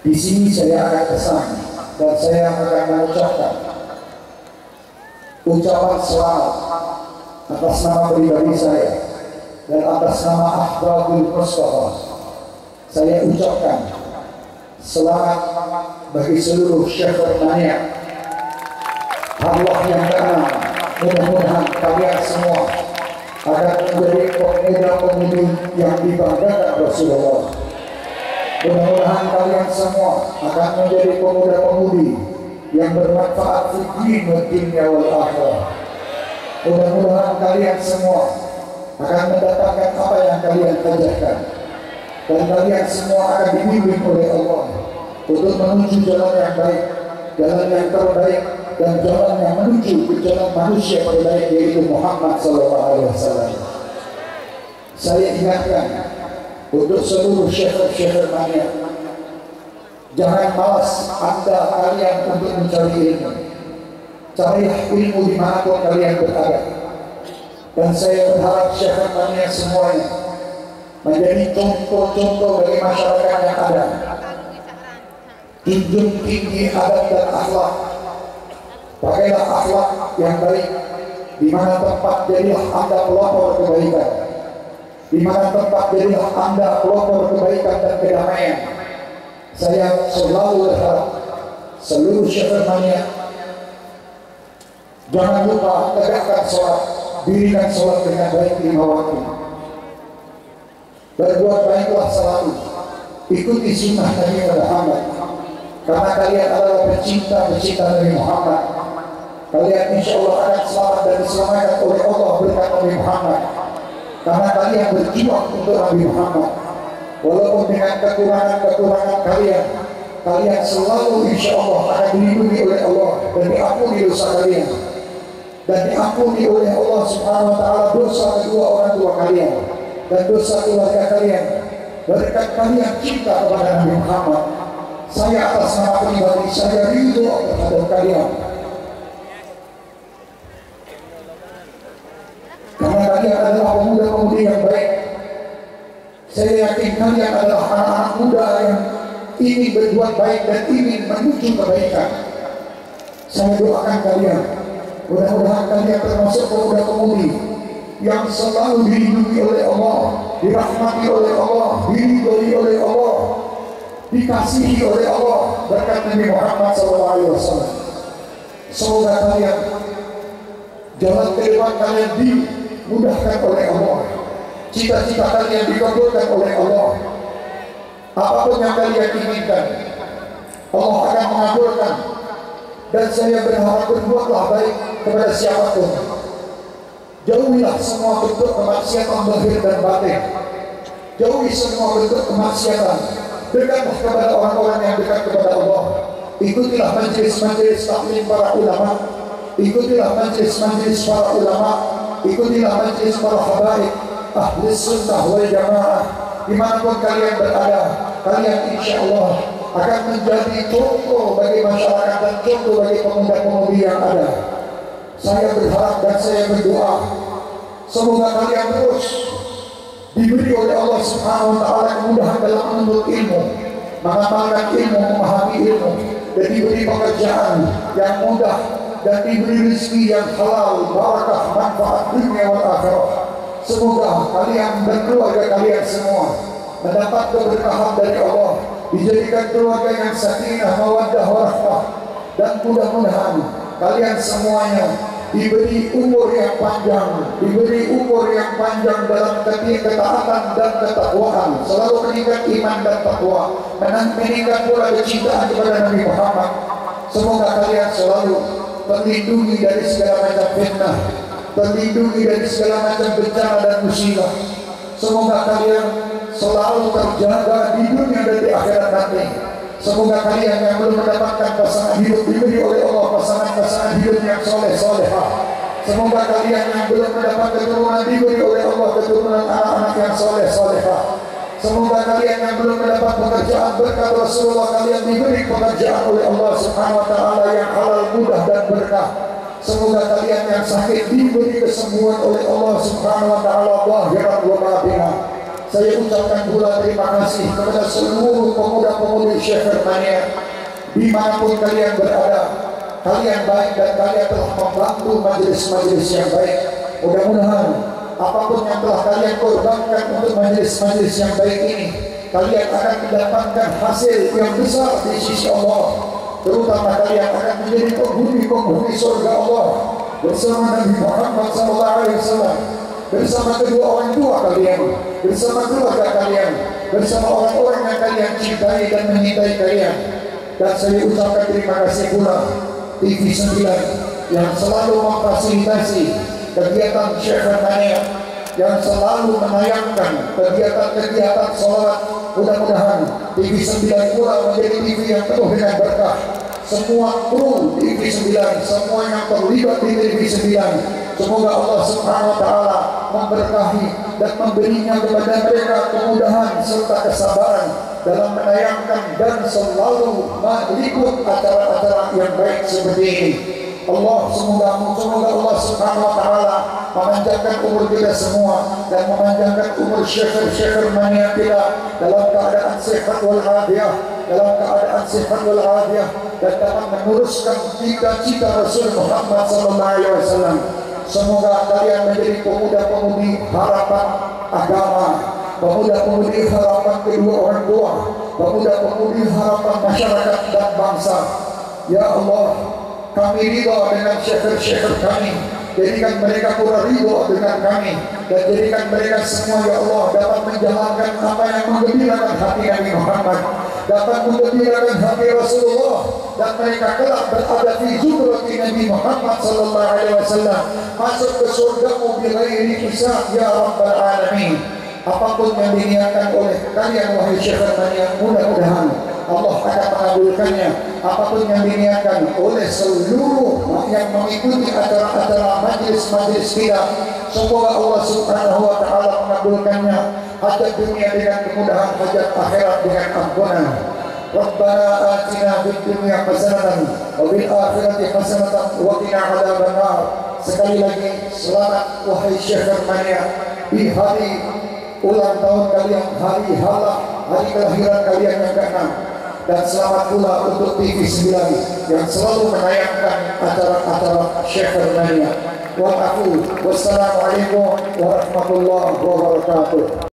Di sini saya akan pesan dan saya akan mengucapkan ucapan selamat atas nama pribadi saya dan atas nama Ahbabul Mustafa. Saya ucapkan selamat bagi seluruh Syekh Mania. Allah yang keenam, mudah-mudahan kalian semua akan menjadi pemuda-pemudi yang dibanggakan Rasulullah. Mudah-mudahan kalian semua akan menjadi pemuda-pemudi yang bermanfaat fi din wa dunya wal akhirah. Mudah-mudahan kalian semua akan mendapatkan apa yang kalian kerjakan, dan kalian semua akan dibimbing oleh Allah untuk menuju jalan yang baik, jalan yang terbaik, dan jalan yang menuju ke jalan manusia terbaik, yaitu Muhammad SAW. Saya ingatkan untuk seluruh syekh-syekh Mania, jangan malas Anda kalian untuk mencari ilmu. Carilah ilmu dimanapun kalian berada. Dan saya berharap syekh Mania semuanya menjadi contoh-contoh bagi masyarakat yang ada. Junjung tinggi adab dan akhlak. Pakailah akhlak yang baik. Di mana tempat jadilah Anda pelopor kebaikan. Di mana tempat jadilah Anda pelopor kebaikan dan kedamaian. Saya selalu berharap seluruh syekh Mania jangan lupa tegakkan sholat, dirikan sholat dengan baik 5 waktu. Berbuat baiklah selalu, ikuti sunnah Nabi Muhammad, karena kalian adalah pecinta-pecinta Nabi Muhammad. Kalian insya Allah akan selamat dan diselamatkan oleh Allah berkat Nabi Muhammad, karena kalian berjuang untuk Nabi Muhammad. Walaupun dengan kekurangan-kekurangan kalian selalu insya Allah akan dilindungi oleh Allah dan diampuni dosa kalian, dan diampuni oleh Allah Subhanahu wa Ta'ala dosa kedua orang tua kalian dan dosa keluarga kalian. Berkat kalian cinta kepada Nabi Muhammad, saya atas nama pribadi saya ridho terhadap kalian, karena kalian adalah pemuda-pemudi yang baik. Saya yakin kalian adalah anak-anak muda yang ingin berbuat baik dan ingin menuju kebaikan. Saya doakan kalian, mudah-mudahan kalian termasuk pemuda-pemudi yang selalu dilindungi oleh Allah, dirahmati oleh Allah, diridhoi oleh Allah, dikasihi oleh Allah berkat Nabi Muhammad SAW. Semoga kalian jalan ke depan kalian dimudahkan oleh Allah, cita-cita kalian dikabulkan oleh Allah. Apapun yang kalian inginkan, Allah akan mengabulkan. Dan saya berharap berbuatlah baik kepada siapapun. Jauhilah semua bentuk kemaksiatan zahir dan batin. Jauhi semua bentuk kemaksiatan. Dekatlah kepada orang-orang yang dekat kepada Allah. Ikutilah majelis-majelis taklim para ulama. Ikutilah majelis-majelis para ulama. Ikutilah majelis para habaib ahli sunnah wal jamaah. Dimanapun kalian berada, kalian insya Allah akan menjadi contoh bagi masyarakat dan contoh bagi pemuda-pemudi yang ada. Saya berharap dan saya berdoa, semoga kalian terus diberi oleh Allah Subhanahu wa Ta'ala kemudahan dalam menuntut ilmu, mengamalkan ilmu, memahami ilmu, dan diberi pekerjaan yang mudah, dan diberi rezeki yang halal, barakah, manfaat dunia wal akhirah. Semoga kalian dan keluarga kalian semua mendapat keberkahan dari Allah, dijadikan keluarga yang sakinah, mawaddah, warahmah, dan mudah-mudahan kalian semuanya diberi umur yang panjang, diberi umur yang panjang dalam ketaatan dan ketakwaan, selalu meningkat iman dan takwa, meningkat pula kecintaan kepada Nabi Muhammad. Semoga kalian selalu terlindungi dari segala macam fitnah, terlindungi dari segala macam bencana dan musibah. Semoga kalian selalu terjaga di dunia dan di akhirat nanti. Semoga kalian yang belum mendapatkan pasangan hidup diberi oleh Allah pasangan-pasangan hidup yang soleh-solehah. Semoga kalian yang belum mendapat keturunan diberi oleh Allah keturunan anak-anak yang soleh-solehah. Semoga kalian yang belum mendapat pekerjaan berkat Rasulullah, kalian diberi pekerjaan oleh Allah Subhanahu wa Ta'ala yang halal, mudah dan berkah. Semoga kalian yang sakit diberi kesembuhan oleh Allah Subhanahu wa Ta'ala zahiran wa batinan. Saya ucapkan pula terima kasih kepada seluruh pemuda-pemudi Syekh Firmania dimanapun kalian berada. Kalian baik dan kalian telah membantu majelis-majelis yang baik. Mudah-mudahan apapun yang telah kalian korbankan untuk majelis-majelis yang baik ini, kalian akan mendapatkan hasil yang besar di sisi Allah. Terutama kalian akan menjadi penghuni surga Allah bersama Nabi Muhammad SAW, bersama kedua orang tua kalian, bersama keluarga kalian, bersama orang-orang yang kalian cintai dan mencintai kalian. Dan saya ucapkan terima kasih pula TV 9 yang selalu memfasilitasi kegiatan Syekh Firmania, yang selalu menayangkan kegiatan-kegiatan sholat. Mudah-mudahan TV 9 pula menjadi TV yang penuh dengan berkah. Semua kru TV 9, semua yang terlibat di TV 9, semoga Allah Subhanahu wa Ta'ala memberkahi dan memberinya kepada mereka kemudahan serta kesabaran dalam menayangkan dan selalu meliput acara-acara yang baik seperti ini. Semoga Allah Subhanahu wa Ta'ala memanjangkan umur kita semua dan memanjangkan umur Syekh Firmania kita dalam keadaan sehat wal afiah, dan dapat meneruskan cita-cita Rasul Muhammad SAW. Semoga kalian menjadi pemuda-pemudi harapan agama, pemuda-pemudi harapan kedua orang tua, pemuda-pemudi harapan masyarakat dan bangsa. Ya Allah, kami ridha dengan syekh-syekh kami. Jadikan mereka pura ridha dengan kami, dan jadikan mereka semua ya Allah dapat menjalankan apa yang menggembirakan hati Nabi Muhammad, dapat menggembirakan hati Rasulullah, dan mereka kelak berada di zumrati Nabi Muhammad sallallahu alaihi wasallam, masuk ke surga bighairi hisab ya rabbal alamin. Apapun yang diniatkan oleh kalian wahai Syekh Firmania, mudah-mudahan Allah akan mengabulkannya. Apapun yang diniatkan oleh seluruh yang mengikuti acara-acara majelis-majelis kita, semoga Allah Subhanahu wa Ta'ala mengabulkannya. Hajat dunia dengan kemudahan, hajat akhirat dengan ampunan. Rabbana atina fid dunya hasanatan wa fil akhirati hasanatan wa qina adzabannar. Sekali lagi selamat wahai Syekh Firmania di hari ulang tahun kalian, hari kelahiran kalian yang ke-6. Dan selamat pula untuk TV 9 yang selalu menayangkan acara-acara Syekh Firmania. Wassalamualaikum warahmatullahi wabarakatuh.